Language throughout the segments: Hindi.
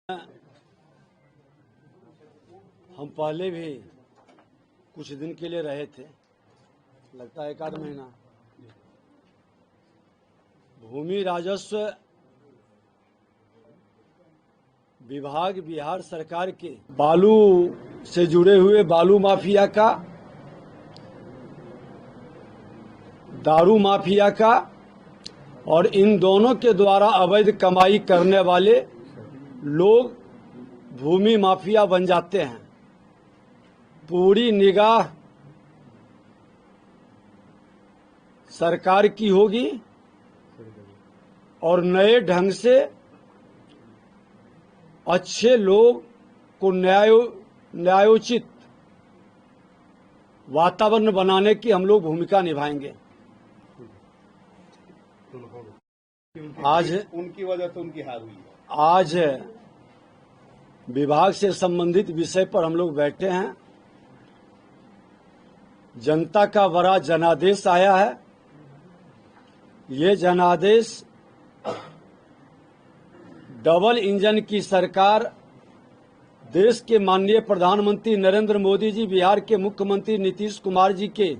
हम पहले भी कुछ दिन के लिए रहे थे, लगता है 1 आध महीना। भूमि राजस्व विभाग बिहार सरकार के बालू से जुड़े हुए बालू माफिया का, दारू माफिया का और इन दोनों के द्वारा अवैध कमाई करने वाले लोग भूमि माफिया बन जाते हैं। पूरी निगाह सरकार की होगी और नए ढंग से अच्छे लोग को न्यायोचित वातावरण बनाने की हम लोग भूमिका निभाएंगे। आज उनकी वजह से उनकी हार हुई है। आज विभाग से संबंधित विषय पर हम लोग बैठे हैं। जनता का बड़ा जनादेश आया है। ये जनादेश डबल इंजन की सरकार, देश के माननीय प्रधानमंत्री नरेंद्र मोदी जी, बिहार के मुख्यमंत्री नीतीश कुमार जी के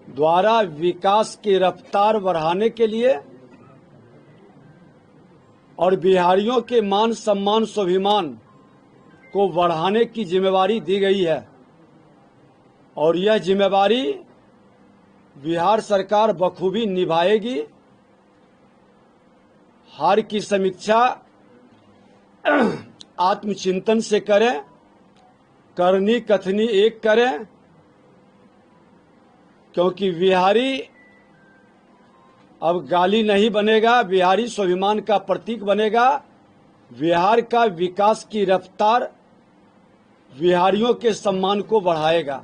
द्वारा विकास की रफ्तार बढ़ाने के लिए और बिहारियों के मान सम्मान स्वाभिमान को बढ़ाने की जिम्मेवारी दी गई है। और यह जिम्मेवारी बिहार सरकार बखूबी निभाएगी। हार की समीक्षा आत्मचिंतन से करें, करनी कथनी एक करें, क्योंकि बिहारी अब गाली नहीं बनेगा, बिहारी स्वाभिमान का प्रतीक बनेगा। बिहार का विकास की रफ्तार बिहारियों के सम्मान को बढ़ाएगा।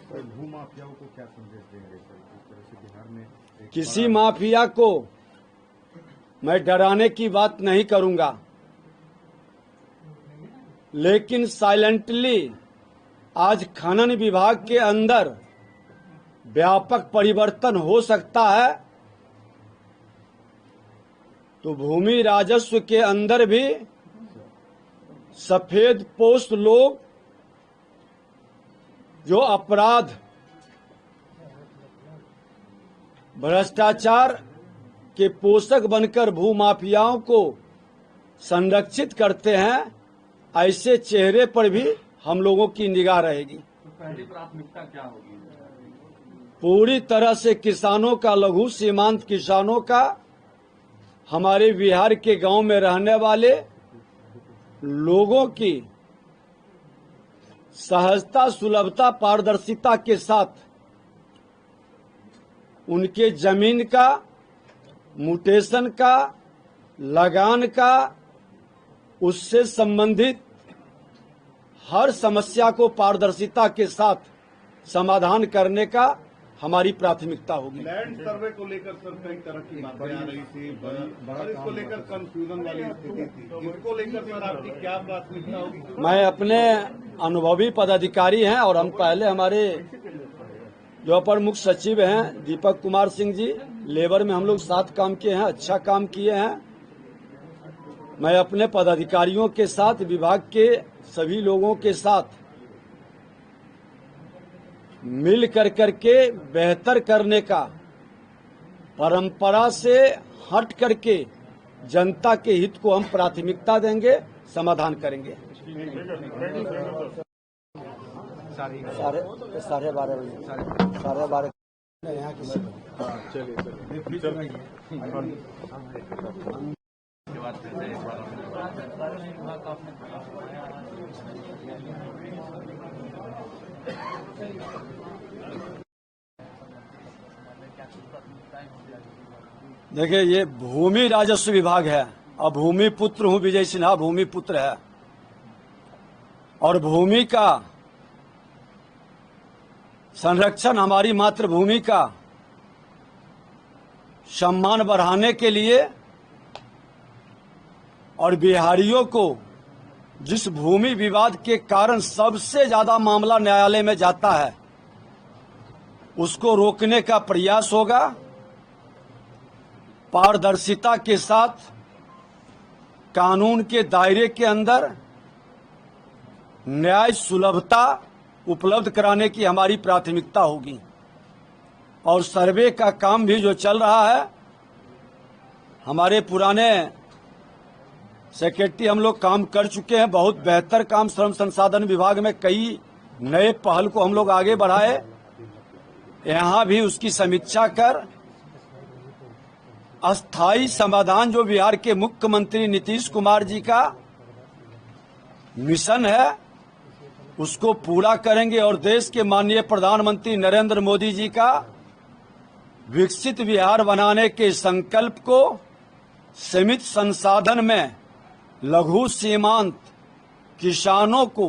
भूमाफियाओं को क्या संदेश देंगे सर? जिस तरह से बिहार में किसी माफिया को मैं डराने की बात नहीं करूंगा, लेकिन साइलेंटली आज खनन विभाग के अंदर व्यापक परिवर्तन हो सकता है, तो भूमि राजस्व के अंदर भी सफेद पोस्ट लोग जो अपराध, भ्रष्टाचार के पोषक बनकर भूमाफियाओं को संरक्षित करते हैं, ऐसे चेहरे पर भी हम लोगों की निगाह रहेगी। तो पहली प्राथमिकता क्या होगी? पूरी तरह से किसानों का, लघु सीमांत किसानों का, हमारे बिहार के गांव में रहने वाले लोगों की सहजता, सुलभता, पारदर्शिता के साथ उनके जमीन का, म्यूटेशन का, लगान का, उससे संबंधित हर समस्या को पारदर्शिता के साथ समाधान करने का हमारी प्राथमिकता होगी। लैंड सर्वे को लेकर सर कई तरह की बातें आ रही थी और इसको लेकर कंफ्यूजन वाली स्थिति थी। इसको लेकर सर आपकी क्या प्राथमिकता होगी? मैं अपने अनुभवी पदाधिकारी हैं और हम पहले हमारे जो अपर मुख्य सचिव हैं दीपक कुमार सिंह जी, लेबर में हम लोग साथ काम किए हैं, अच्छा काम किए हैं। मैं अपने पदाधिकारियों के साथ, विभाग के सभी लोगों के साथ मिल करके बेहतर करने का, परंपरा से हट करके जनता के हित को हम प्राथमिकता देंगे, समाधान करेंगे। साढ़े 12 यहाँ किसी देखिए, ये भूमि राजस्व विभाग है और भूमि पुत्र हूँ, विजय सिन्हा भूमि पुत्र है। और भूमि का संरक्षण, हमारी मातृभूमि का सम्मान बढ़ाने के लिए और बिहारियों को जिस भूमि विवाद के कारण सबसे ज्यादा मामला न्यायालय में जाता है, उसको रोकने का प्रयास होगा। पारदर्शिता के साथ कानून के दायरे के अंदर न्याय सुलभता उपलब्ध कराने की हमारी प्राथमिकता होगी। और सर्वे का काम भी जो चल रहा है, हमारे पुराने सेक्रेटरी हम लोग काम कर चुके हैं, बहुत बेहतर काम श्रम संसाधन विभाग में कई नए पहल को हम लोग आगे बढ़ाए। यहाँ भी उसकी समीक्षा कर अस्थायी समाधान जो बिहार के मुख्यमंत्री नीतीश कुमार जी का मिशन है उसको पूरा करेंगे और देश के माननीय प्रधानमंत्री नरेंद्र मोदी जी का विकसित बिहार बनाने के संकल्प को सीमित संसाधन में लघु सीमांत किसानों को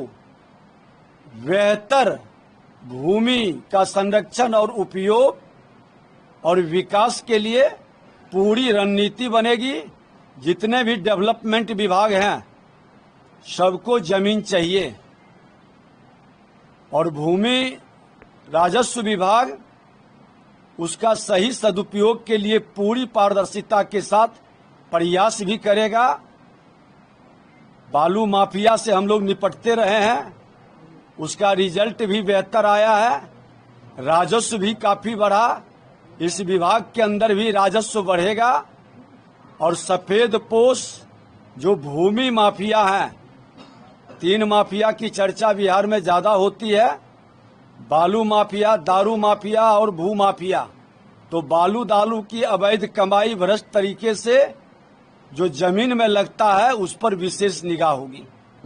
बेहतर भूमि का संरक्षण और उपयोग और विकास के लिए पूरी रणनीति बनेगी। जितने भी डेवलपमेंट विभाग हैं सबको जमीन चाहिए और भूमि राजस्व विभाग उसका सही सदुपयोग के लिए पूरी पारदर्शिता के साथ प्रयास भी करेगा। बालू माफिया से हम लोग निपटते रहे हैं, उसका रिजल्ट भी बेहतर आया है, राजस्व भी काफी बढ़ा। इस विभाग के अंदर भी राजस्व बढ़ेगा और सफेद पोश जो भूमि माफिया है, 3 माफिया की चर्चा बिहार में ज्यादा होती है, बालू माफिया, दारू माफिया और भू माफिया। तो बालू दारू की अवैध कमाई भ्रष्ट तरीके से जो जमीन में लगता है उस पर विशेष निगाह होगी।